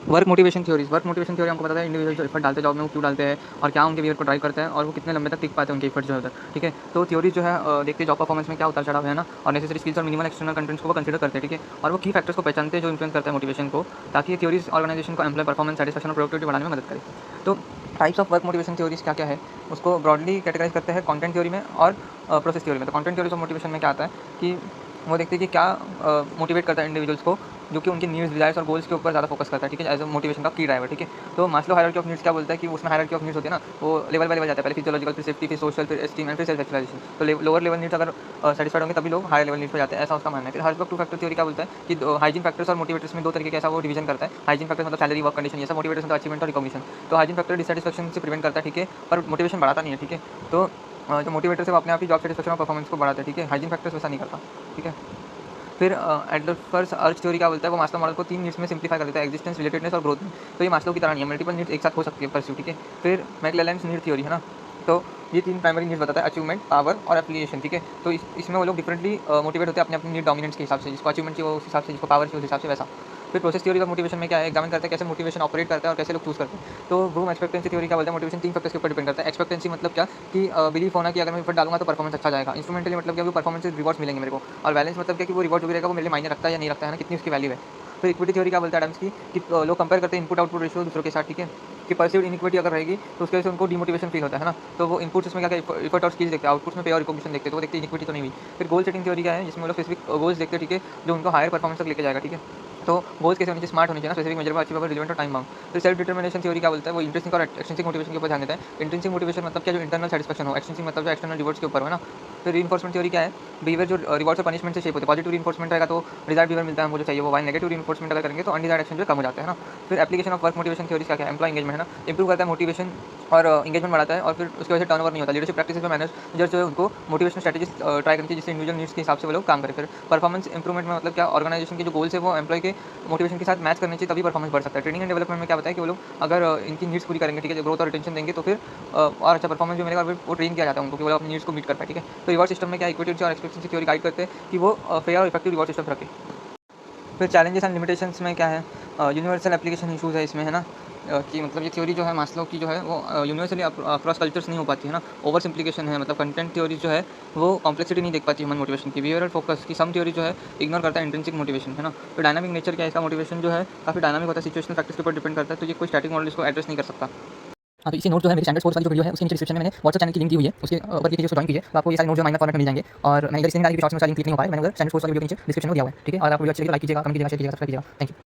Work motivation theory हमको बताता है इंडिविजुअल जो एफर्ट डालते हैं जॉब में वो क्यों डालते हैं और क्या उनके बिहेवियर को ड्राइव करते हैं और वो कितने लंबे तक टिक पाते हैं उनके एफर्ट जो है उधर, ठीक है। तो थ्योरी जो है देखते हैं जॉब परफॉर्मेंस में क्या उतार चढ़ाव है ना, और नेसेसरी स्किल्स और मिनिमल एक्सटर्नल कंटेंट्स को वो कंसीडर करते हैं, ठीक है। और वो की फैक्टर्स को पहचानते हैं जो इन्फ्लुएंस करते हैं मोटिवेशन को, ताकि ये थ्योरीज ऑर्गेनाइजेशन को एम्प्लॉय परफॉर्मेंस, सैटिस्फैक्शन और प्रोडक्टिविटी बढ़ाने में मदद करे। तो types of work motivation theories क्या क्या है, उसको ब्रॉडली कैटेगराइज करते हैं कंटेंट थ्योरी में और प्रोसेस थ्योरी में। तो कंटेंट थ्योरीज ऑफ मोटिवेशन में क्या आता है कि वो देखते हैं कि क्या मोटिवेट करता है इंडिविजुअल्स को, जो कि उनकी नीड्स, डिज़ायर्स और गोल्स के ऊपर ज़्यादा फोकस करता है, ठीक है, एज अ मोटिवेशन का की ड्राइवर, ठीक है। तो मास्लो हायरार्की ऑफ नीड्स क्या बोलता है कि उसमें हायरार्की ऑफ नीड्स होती है ना, वो लेवल बाय लेवल जाता है, पहले फिजियोलॉजिकल, फिर सेफ्टी, फिर सोशल, फिर एस्टीम एंड फिर सेल्फ एक्चुअलाइजेशन। तो लोअर लेवल नीड्स अगर सेटिस्फाइड होंगे तभी लोग हायर लेवल नीड्स पे जाते हैं, ऐसा उसका मानना है। फिर हर्जबर्ग टू फैक्टर थ्योरी क्या बोलता है कि हाइजीन फैक्टर्स और मोटिवेटर्स में दो तरीके के ऐसा वो डिवीजन करता है। हाइजीन फैक्टर्स मतलब सैलरी, वर्क कंडीशन, ये सब। मोटिवेटर्स मतलब अचीवमेंट और रिकॉग्निशन। तो हाइजीन फैक्टर डिसैटिस्फैक्शन से प्रिवेंट करता है, ठीक है, पर मोटिवेशन बढ़ाता नहीं है, ठीक है। तो जो मोटिवेटर्स है वो अपने आप ही जॉब सेटिस्फैक्शन और परफॉर्मेंस को बढ़ाता है, ठीक है। हाइजीन फैक्टर्स वैसा नहीं करता, ठीक है। फिर एडलर्स अर्ज थ्योरी क्या बोलता है, वो मास्लो मॉडल को 3 नीड्स में सिंप्लीफाई कर देता है, एग्जिस्टेंस, रिलेटेडनेस और ग्रोथ में। तो ये मास्लो की तरह नहीं है, मल्टीपल नीड्स एक साथ हो सकती है परस्यू, ठीक है। फिर मैक्लेलैंड्स नीड थ्योरी है ना, तो ये 3 प्राइमरी नीड्स बताता है, अचीवमेंट, पावर और एफिलिएशन, ठीक है। तो इसमें वो लोग डिफरेंटली मोटिवेट होते हैं अपने अपनी नीड डोमिनेंस के हिसाब से, जिसको अचीवमेंट चाहिए वो उस हिसाब से, जिसको पावर चाहिए उस हिसाब से, वैसा। फिर प्रोसेस थ्योरी ऑफ मोटिवेशन में क्या है, एग्जामिन करते हैं कैसे मोटिवेशन ऑपरेट करता है और कैसे लोग चूज़ करते हैं। तो ब्रूम एक्सपेक्टेंसी थ्योरी क्या बोलता है, मोटिवेशन 3 फैक्टर्स के ऊपर डिपेंड करता है। एक्सपेक्टेंसी मतलब क्या कि बिलीफ होना कि अगर मैं एफर्ट डालूंगा तो परफॉर्मेंस अच्छा जाएगा। इंस्ट्रूमेंटली मतलब क्या, परफॉर्मेंस से रिवॉर्ड्स मिलेंगे मेरे को। और बैलेंस मतलब क्या कि वो रिवॉर्ड जो भी रहेगा वो मेरे लिए मायने रखता है या नहीं रखता है ना, कितनी उसकी वैल्यू है। फिर इक्विटी थ्योरी क्या बोलता है एडम्स की कि लोग कंपेयर करते हैं इनपुट आउटपुट रेशियो दूसरों के साथ, ठीक है, कि परसीव्ड इनइक्विटी अगर रहेगी तो उसकी वजह से उनको डिमोटिवेशन फील होता है ना। तो वो इनपुट्स में क्या क्या एफर्ट और स्किल्स देखते हैं, आउटपुट्स में पे और रिकॉग्निशन देखते हैं, तो वो देखते हैं इनइक्विटी तो नहीं हुई। फिर गोल सेटिंग थ्योरी क्या है, जिसमें वो लोग स्पेसिफिक गोल्स देखते हैं, ठीक है, जो उनको हायर परफॉर्मेंस तक लेके जाएगा, ठीक है। तो गोल्स कैसे होने चाहिए, स्मार्ट होने चाहिए ना, स्पेसिफिक, मेजरेबल, अचीवेबल, रिलेवेंट और टाइम बाउंड। फिर सेल्फ डिटर्मिनेशन थ्योरी क्या बोलता है, वो इंट्रिंसिक और एक्सट्रिंसिक मोटिवेशन के ऊपर ध्यान देता है। इंट्रिंसिक मोटिवेशन मतलब क्या, जो इंटरनल सेटिस्फैक्शन हो। एक्सट्रिंसिक मतलब जो एक्सटर्नल रिवॉर्ड्स के ऊपर है ना। फिर रीइंफोर्समेंट थ्योरी क्या है, बिहेवियर जो रिवॉर्ड्स और पनिशमेंट से शेप होते हैं। पॉजिटिव रीइंफोर्समेंट रहेगा तो डिजायर्ड बिहेवियर मिलता है हमको जो चाहिए वो, वाइल नेगेटिव रीइंफोर्समेंट अगर करेंगे तो अनडिजायर्ड एक्शन जो कम हो जाता है ना। फिर application of work motivation theories क्या क्या है, एम्प्लॉय एंगेजमेंट है ना, इंप्रूव करता है मोटिवेशन और एंगेजमेंट बढ़ाता है, और फिर उसकी वजह से टर्नओवर नहीं होता। लीडरशिप प्रैक्टिस में मैनेजर जो है उनको मोटिवेशन स्ट्रेटेजीज ट्राई करनी चाहिए जिससे इंडिविजुअल नीड्स के हिसाब से वो लोग काम करें। फिर परफॉर्मेंस इंप्रूवमेंट में मतलब क्या, ऑर्गेनाइजेशन के जो गोल्स है वो एम्प्लॉय के मोटिवेशन के साथ मैच करने चाहिए, तभी परफॉर्मेंस बढ़ सकता है। ट्रेनिंग एंड डेवलपमेंट में क्या बताया कि वो लोग अगर इनकी नीड्स पूरी करेंगे, ठीक है, ग्रोथ और रिटेंशन देंगे तो फिर और अच्छा परफॉर्मेंस भी मिलेगा, और फिर वो ट्रेन किया जाता है उनको कि वो अपनी नीड्स को मीट कर पाए, ठीक है। तो रिवॉर्ड सिस्टम में क्या, इक्विटी और एक्सपेक्टेंसी थ्योरी गाइड करते हैं कि वो फेयर और इफेक्टिव रिवॉर्ड सिस्टम रखें। फिर चैलेंजेस एंड लिमिटेशंस में क्या है, यूनिवर्सल एप्लीकेशन इशूज़ है इसमें, है ना, कि मतलब ये थ्योरी जो है मास्लो की जो है वो यूनिवर्सली अक्रॉस कल्चर्स नहीं हो पाती है ना। ओवर सिंप्लीकेशन है, मतलब कंटेंट थ्योरी जो है वो कॉम्प्लेक्सिटी नहीं देख पाती ह्यूमन मोटिवेशन की। बिहेवियरल फोकस की सम थ्योरी जो है इग्नोर करता है इंट्रिंसिक मोटिवेशन, है ना। तो डायनामिक नेचर क्या है इसका, मोटिवेशन जो है काफ़ी डायनामिक होता है, सिचुएशनल फैक्टर्स के ऊपर डिपेंड करता है, तो ये कोई स्टैटिक मॉडल इसको एड्रेस नहीं कर सकता। हाँ, तो इसी नोट जो है मेरी स्टैंडर्ड कोर्स वाली जो वीडियो है उसके नीचे डिस्क्रिप्शन में मैंने व्हाट्सएप चैनल की लिंक दी हुई है, उसके ऊपर क्लिक कीजिए, उसको ज्वाइन कीजिए, तो आपको ये सारे नोट जो माइनर फॉर्मेट में मिल जाएंगे। और मैं इधर इसलिए नहीं डाली कि शॉर्ट्स में सारी लिंक क्लिक नहीं हो पाए, मैंने उधर स्टैंडर्ड कोर्स वाली वीडियो के नीचे डिस्क्रिप्शन में दिया हुआ है, ठीक है। और आपको वीडियो अच्छी लगी तो लाइक कीजिएगा, कमेंट कीजिएगा, शेयर कीजिएगा, सब्सक्राइब कीजिएगा। Thank you.